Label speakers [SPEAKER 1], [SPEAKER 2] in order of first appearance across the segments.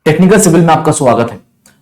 [SPEAKER 1] Technical civil में आपका स्वागत है।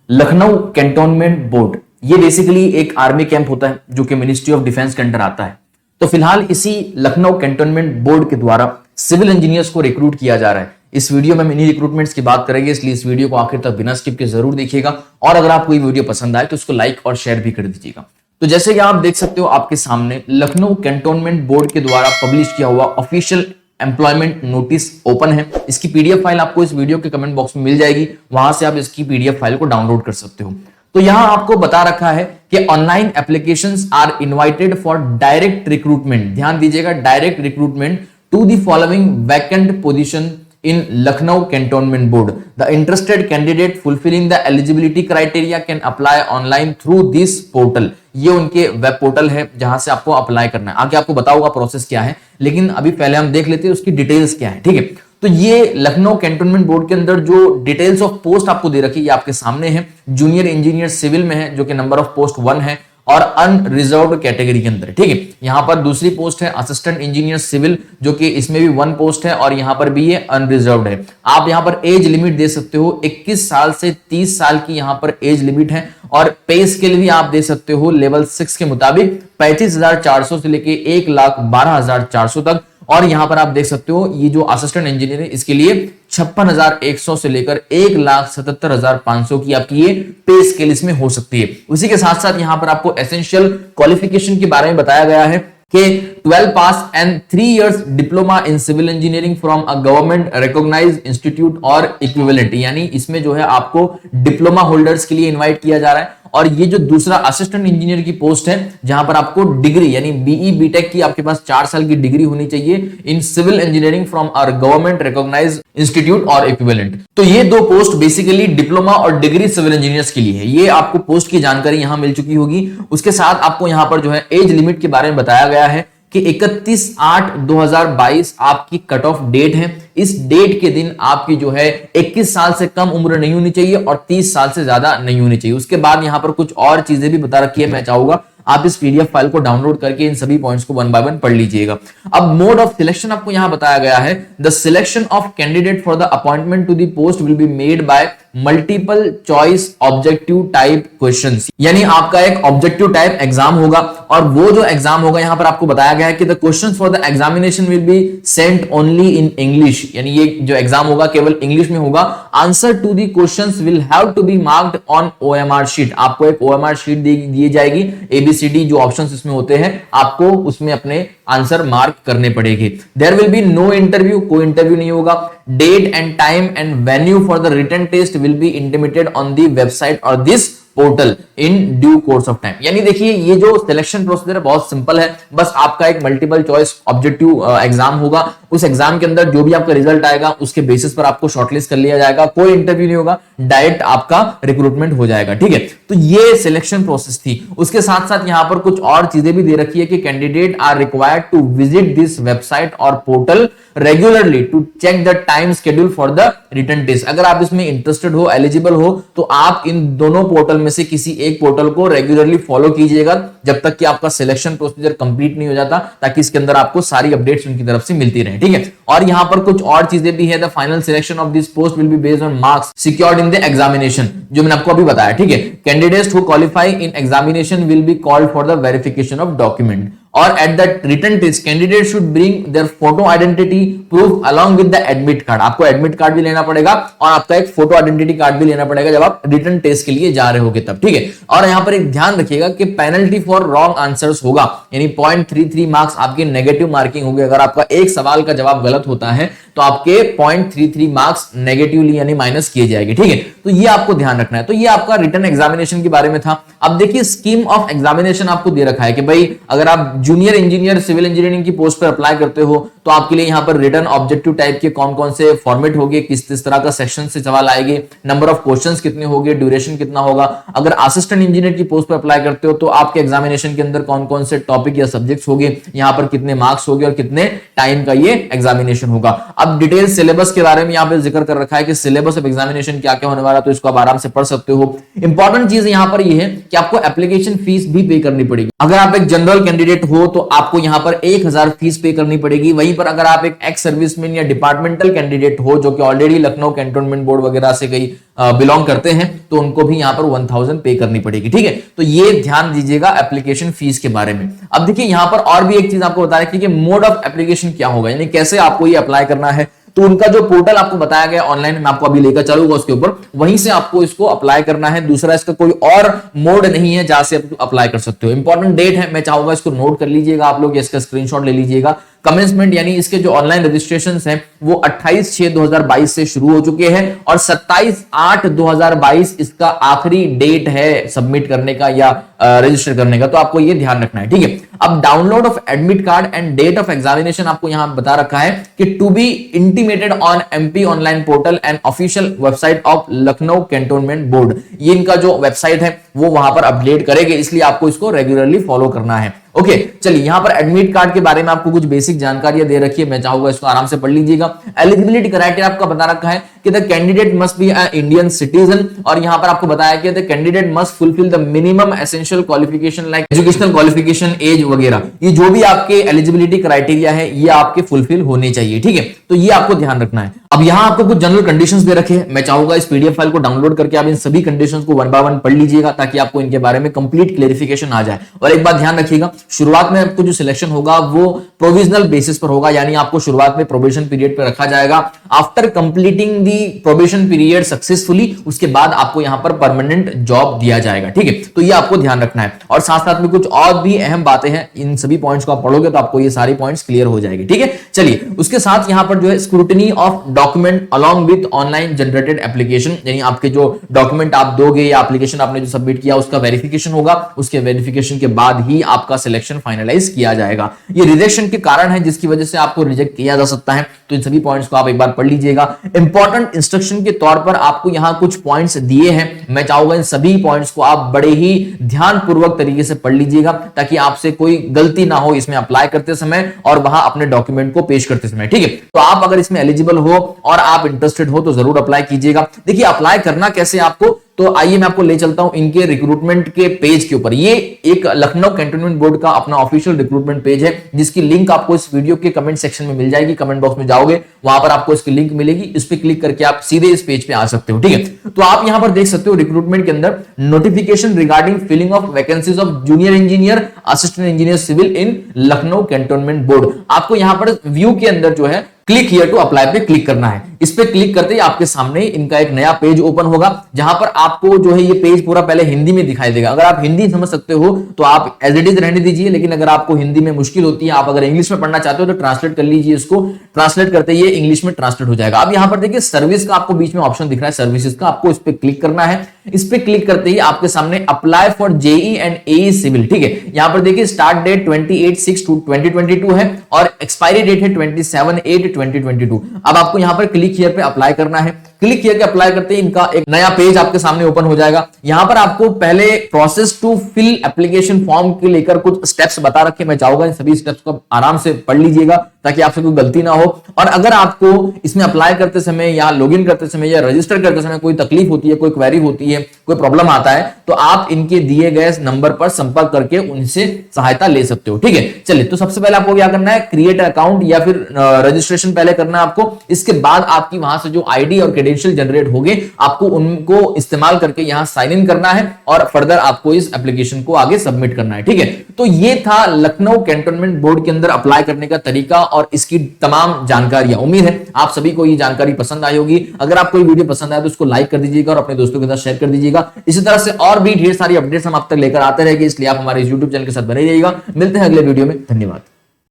[SPEAKER 1] लखनऊ कैंटोनमेंट बोर्ड ये बेसिकली एक आर्मी कैंप होता है जो कि मिनिस्ट्री ऑफ डिफेंस के अंडर आता है। तो फिलहाल इसी लखनऊ कैंटोनमेंट बोर्ड के द्वारा सिविल इंजीनियर्स को रिक्रूट किया जा रहा है। इस वीडियो में हम इन्हीं रिक्रूटमेंट्स की बात करेंगे, इसलिए इस वीडियो को आखिर तक बिना स्किप के जरूर देखिएगा और अगर आपको ये वीडियो पसंद आए तो उसको लाइक और शेयर भी कर दीजिएगा। तो जैसे कि आप देख सकते हो आपके सामने लखनऊ कैंटोनमेंट बोर्ड के द्वारा पब्लिश किया हुआ ऑफिशियल एम्प्लॉयमेंट नोटिस ओपन है। इसकी पीडीएफ फाइल आपको इस वीडियो के कमेंट बॉक्स में मिल जाएगी, वहां से आप इसकी पीडीएफ फाइल को डाउनलोड कर सकते हो। तो यहां आपको बता रखा है कि online applications are invited for direct recruitment. ध्यान दीजिएगा, direct recruitment to the following vacant position in Lucknow Cantonment Board. The interested candidate fulfilling the eligibility criteria can apply online through this portal. ये उनके web portal है जहां से आपको apply करना है। आगे आपको बताऊंगा प्रोसेस क्या है, लेकिन अभी पहले हम देख लेते हैं उसकी डिटेल्स क्या है। ठीक है, तो ये लखनऊ कैंटोनमेंट बोर्ड के अंदर जो डिटेल्स ऑफ पोस्ट आपको दे रखी है ये आपके सामने है। जूनियर इंजीनियर सिविल में है जो कि नंबर ऑफ पोस्ट 1 है और अनरिजर्व्ड कैटेगरी के अंदर। ठीक है, यहां पर दूसरी पोस्ट है असिस्टेंट इंजीनियर सिविल जो कि इसमें भी 1 पोस्ट है और यहां पर भी ये अनरिजर्व्ड है। आप यहां पर एज लिमिट दे सकते हो, 21 साल से 30 साल की यहां पर एज लिमिट है और पे स्केल भी आप दे सकते हो लेवल 6 के मुताबिक 35,400 से लेके 1,12,400 तक। और यहां पर आप देख सकते हो ये जो असिस्टेंट इंजीनियर है इसके लिए 56,100 से लेकर 1,77,500 की आपकी ये पे स्केल इसमें हो सकती है। उसी के साथ साथ यहां पर आपको एसेंशियल क्वालिफिकेशन के बारे में बताया गया है कि 12 pass and 3 years diploma in civil engineering from a government recognised institute और इक्विवेलेंट, यानी इसमें जो है आपको डिप्लोमा होल्डर्स के लिए इनवाइट किया जा रहा है। और ये जो दूसरा असिस्टेंट इंजीनियर की पोस्ट है जहां पर आपको डिग्री यानी बीई बीटेक की आपके पास 4 साल की डिग्री होनी चाहिए in civil engineering from our government recognised institute और इक्विवेलेंट। तो ये 2 पोस्ट बेसिकली डिप्लोमा और डिग्री सिविल इंजीनियर्स के लिए है। ये आपको पोस्ट की जानकारी यहां मिल चुकी होगी। उसके साथ आपको यहां पर जो है एज लिमिट के बारे में बताया गया है कि 31/8/2022 आपकी कट ऑफ डेट है। इस डेट के दिन आपकी जो है 21 साल से कम उम्र नहीं होनी चाहिए और 30 साल से ज्यादा नहीं होनी चाहिए। उसके बाद यहां पर कुछ और चीजें भी बता रखी है, मैं चाहूंगा आप इस पीडीएफ फाइल को डाउनलोड करके इन सभी पॉइंट्स को 1 बाय 1 पढ़ लीजिएगा। अब मोड ऑफ सिलेक्शन आपको यहां बताया गया है, the selection of candidate for the appointment to the post will be made by multiple choice objective type questions. यानी आपका एक ऑब्जेक्टिव टाइप एग्जाम होगा और वो जो एग्जाम होगा यहां पर आपको बताया गया है कि the questions for the examination will be sent only in English, यानी ये जो एग्जाम होगा केवल इंग्लिश में होगा। Answer to the questions will have to be marked on OMR sheet. आपको एक ओएमआर शीट दी जाएगी, एबीसीडी जो ऑप्शंस इसमें होते हैं आपको उसमें अपने आंसर मार्क करने पड़ेंगे। There will be no interview, कोई इंटरव्यू नहीं होगा। Date and time and venue for the written test will be intimated on the website और this portal in due course of time. यानी देखिए ये जो सिलेक्शन प्रोसीजर है बहुत सिंपल है, बस आपका एक मल्टीपल चॉइस ऑब्जेक्टिव एग्जाम होगा। उस एग्जाम के अंदर जो भी आपका रिजल्ट आएगा उसके बेसिस पर आपको शॉर्टलिस्ट कर लिया जाएगा, कोई इंटरव्यू नहीं होगा, डायरेक्ट आपका रिक्रूटमेंट हो जाएगा। ठीक है, तो ये सिलेक्शन प्रोसेस थी। उसके साथ साथ यहां पर कुछ और चीजें भी दे रखी है कि candidate are required to visit this website और portal regularly to check the time schedule for the written test. अगर आप इसमें इंटरेस्टेड हो, एलिजिबल हो, तो आप इन दोनों पोर्टल में से किसी एक पोर्टल को रेगुलरली फॉलो कीजिएगा जब तक कि आपका सिलेक्शन प्रोसीजर कंप्लीट नहीं हो जाता, ताकि इसके अंदर आपको सारी अपडेट्स उनकी तरफ से मिलती रहे। ठीक है, और यहां पर कुछ और चीजें भी है। The final selection of this post will be based on marks secured in the examination, जो मैंने आपको अभी बताया। ठीक है, candidates who qualify in examination will be called for the verification of document और at the written test candidate should bring their photo identity proof along with the admit card। आपको admit card भी लेना पड़ेगा और आपका एक photo identity card भी लेना पड़ेगा जब आप रिटन टेस्ट के लिए जा रहे होगे तब। ठीक है, और यहां पर एक ध्यान रखिएगा कि पेनल्टी फॉर रॉन्ग आंसर्स होगा, यानी 0.33 मार्क्स आपके नेगेटिव मार्किंग होगी। अगर आपका एक सवाल का जवाब गलत होता है तो आपके 0.33 मार्क्स नेगेटिवली यानी माइनस किए जाएंगे। ठीक है, तो ये आपको ध्यान रखना है। तो ये आपका रिटन एग्जामिनेशन के बारे में था। अब देखिए स्कीम ऑफ एग्जामिनेशन आपको दे रखा है कि भाई अगर आप जूनियर इंजीनियर सिविल इंजीनियरिंग की पोस्ट पर अप्लाई करते हो तो आपके लिए यहां पर रिटन ऑब्जेक्टिव टाइप के कौन कौन से फॉर्मेट होंगे, किस तरह का सेक्शन से सवाल आएंगे, नंबर ऑफ क्वेश्चंस कितने होंगे, ड्यूरेशन कितना होगा। अगर असिस्टेंट इंजीनियर की पोस्ट पर अप्लाई करते हो तो आपके एग्जामिनेशन के अंदर कौन कौन से टॉपिक या सब्जेक्ट्स होंगे, यहां पर कितने मार्क्स होंगे और कितने टाइम का ये एग्जामिनेशन होगा। अब डिटेल सिलेबस के बारे में यहां पे जिक्र कर रखा है कि सिलेबस ऑफ एग्जामिनेशन क्या क्या होने वाला, तो इसको आप आराम से पढ़ सकते हो। इंपॉर्टेंट चीज यहां पर ये है कि आपको एप्लीकेशन फीस भी पे करनी पड़ेगी। अगर आप एक जनरल कैंडिडेट हो तो आपको यहां पर 1000 फीस पे करनी पड़ेगी। वहीं पर अगर आप एक एक्स सर्विसमैन या डिपार्टमेंटल कैंडिडेट हो जो कि ऑलरेडी लखनऊ कैंटोनमेंट बोर्ड वगैरह से कई बिलोंग करते हैं तो उनको भी यहाँ पर 1000 पे करनी पड़ेगी। ठीक है, तो ये ध्यान दीजिएगा एप्लीकेशन फीस के बारे में। अब देखिए यहाँ पर और भी एक चीज आपको बता रहे कि मोड ऑफ एप्लीकेशन क्या होगा, यानी कैसे आपको ये अप्लाई करना है। तो उनका जो पोर्टल आपको बताया गया ऑनलाइन, मैं आपको अभी लेकर चलूंगा उसके ऊपर, वहीं से आपको इसको अप्लाई करना है। दूसरा इसका कोई और मोड नहीं है जहां से आप अप्लाई कर सकते हो। इंपॉर्टेंट डेट है, मैं चाहूंगा इसको नोट कर लीजिएगा आप लोग, इसका स्क्रीनशॉट ले लीजिएगा। कमेंसमेंट यानी इसके जो ऑनलाइन रजिस्ट्रेशन हैं वो 28/6/2022 से शुरू हो चुके हैं और 27/8/2022 इसका आखिरी डेट है सबमिट करने का या रजिस्टर करने का, तो आपको ये ध्यान रखना है। ठीक है, अब download of admit card and date of examination आपको यहां बता रखा है कि to be intimated on MP online portal and official website of Lucknow cantonment board. ये इनका जो वेबसाइट है वो वहां पर अपडेट करेंगे, इसलिए आपको इसको रेगुलरली फॉलो करना है। ओके, चलिए यहां पर एडमिट कार्ड के बारे में आपको कुछ बेसिक जानकारियां दे रखी है, मैं चाहूंगा इसको आराम से पढ़ लीजिएगा। एलिजिबिलिटी क्राइटेरिया आपका बता रखा है कि the candidate must be a Indian citizen, और यहां पर आपको बताया कि the candidate must fulfil the minimum essential qualification like educational qualification, age वगैरह। ये जो भी आपके एलिजिबिलिटी क्राइटेरिया है ये आपके फुलफिल होने चाहिए। ठीक है, तो ये आपको ध्यान रखना है। अब यहां आपको कुछ जनरल कंडीशंस दे रखे हैं, मैं चाहूंगा इस पीडीएफ फाइल को डाउनलोड करके आप इन सभी कंडीशंस को वन बाय वन पढ़ लीजिएगा ताकि आपको इनके बारे में कंप्लीट क्लेरिफिकेशन आ जाए। और एक बात ध्यान रखिएगा, शुरुआत में आपको जो सिलेक्शन होगा वो प्रोविजनल बेसिस पर होगा, यानी आपको शुरुआत में प्रोबेशन पीरियड पर रखा जाएगा। After completing the probation period successfully, उसके बाद आपको यहां पर परमानेंट जॉब दिया जाएगा। ठीक है, तो ये आपको ध्यान रखना है। और साथ साथ में कुछ और भी अहम बातें हैं, इन सभी पॉइंट्स को आप पढ़ोगे तो आपको ये सारी पॉइंट्स क्लियर हो जाएगी। ठीक है, चलिए उसके साथ यहां पर जो है scrutiny of document along with online generated application, यानी आपके जो डॉक्यूमेंट आप दोगे या एप्लीकेशन आपने जो सबमिट किया उसका वेरिफिकेशन होगा, उसके वेरिफिकेशन के बाद ही आपका सिलेक्शन फाइनलाइज किया जाएगा। ये रिजेक्शन के कारण है जिसकी वजह से आपको रिजेक्ट किया जा सकता है, तो इन सभी पॉइंट्स को आप एक बार पढ़ लीजिएगा। इंपॉर्टेंट इंस्ट्रक्शन के तौर पर आपको यहां कुछ पॉइंट्स दिए हैं, मैं चाहूंगा इन सभी पॉइंट्स को आप बड़े ही ध्यानपूर्वक तरीके से पढ़ लीजिएगा ताकि आपसे कोई गलती ना हो इसमें अप्लाई करते समय और वहां अपने डॉक्यूमेंट को पेश करते समय। ठीक है, तो आप अगर इसमें एलिजिबल हो और आप इंटरेस्टेड हो तो जरूर अप्लाई कीजिएगा। देखिए अप्लाई करना कैसे आपको, तो आइए मैं आपको ले चलता हूं इनके रिक्रूटमेंट के पेज के ऊपर। ये एक लखनऊ कैंटोनमेंट बोर्ड का अपना ऑफिशियल रिक्रूटमेंट पेज है जिसकी लिंक आपको इस वीडियो के कमेंट सेक्शन में मिल जाएगी। कमेंट बॉक्स में जाओगे वहां पर आपको इसकी लिंक मिलेगी, इस पे क्लिक करके आप सीधे इस पेज पे आ सकते हो। ठीक है, तो आप यहां पर देख सकते हो रिक्रूटमेंट के अंदर notification regarding filling of vacancies of junior engineer, assistant engineer civil in Lucknow cantonment board. आपको यहां पर व्यू के अंदर जो है क्लिक हियर टू अप्लाई पे क्लिक करना है। इस पे क्लिक करते ही आपके सामने इनका एक नया पेज ओपन होगा जहां पर आपको जो है ये पेज पूरा पहले हिंदी में दिखाई देगा। अगर आप हिंदी समझ सकते हो तो आप एज इट इज रहने दीजिए, लेकिन अगर आपको हिंदी में मुश्किल होती है, आप अगर इंग्लिश में पढ़ना चाहते हो तो ट्रांसलेट कर लीजिए इसको। ट्रांसलेट करते ही इंग्लिश में ट्रांसलेट हो जाएगा। अब यहां पर देखिए सर्विस का आपको बीच में ऑप्शन दिख रहा है, सर्विसेज का, आपको इस पे क्लिक करना है। इस पे क्लिक करते ही आपके सामने apply for JE and AE civil. ठीक है, यहां पर देखिए स्टार्ट डेट 28/6/2022 है और एक्सपायरी डेट है 27/8/2022। अब आपको यहां पर क्लिक हियर पे अप्लाई करना है। क्लिक हियर के अप्लाई करते ही इनका एक नया पेज आपके सामने ओपन हो जाएगा। यहां पर आपको पहले process to fill application form के लेकर कुछ स्टेप्स बता रखे, मैं चाहूंगा इन सभी स्टेप्स को आराम से पढ़ लीजिएगा ताकि आपसे कोई गलती ना हो। और अगर आपको इसमें अप्लाई करते समय या लॉगिन करते समय या रजिस्टर करते समय कोई तकलीफ होती है, कोई क्वेरी होती है, कोई प्रॉब्लम आता है, तो आप इनके दिए गए नंबर पर संपर्क करके उनसे सहायता ले सकते हो। ठीक है, चलिए तो सबसे पहले आपको क्या करना है, क्रिएट अकाउंट या फिर रजिस्ट्रेशन पहले करना है आपको। इसके बाद आपकी वहां से जो आईडी और क्रेडेंशियल जनरेट होंगे आपको उनको इस्तेमाल करके यहां साइन इन करना है और फर्दर आपको इस एप्लीकेशन को आगे सबमिट करना है। ठीक है, तो ये था लखनऊ कैंटोनमेंट बोर्ड के अंदर अप्लाई करने का तरीका और इसकी तमाम जानकारियां। उम्मीद है आप सभी को ये जानकारी पसंद आई होगी। अगर आपको ये वीडियो पसंद आया तो उसको लाइक कर दीजिएगा और अपने दोस्तों के साथ शेयर कर दीजिएगा। इसी तरह से और भी ढेर सारी अपडेट्स हम आप तक लेकर आते रहेंगे, इसलिए आप हमारे YouTube चैनल के साथ बने रहिएगा। मिलते हैं अगले वीडियो में, धन्यवाद।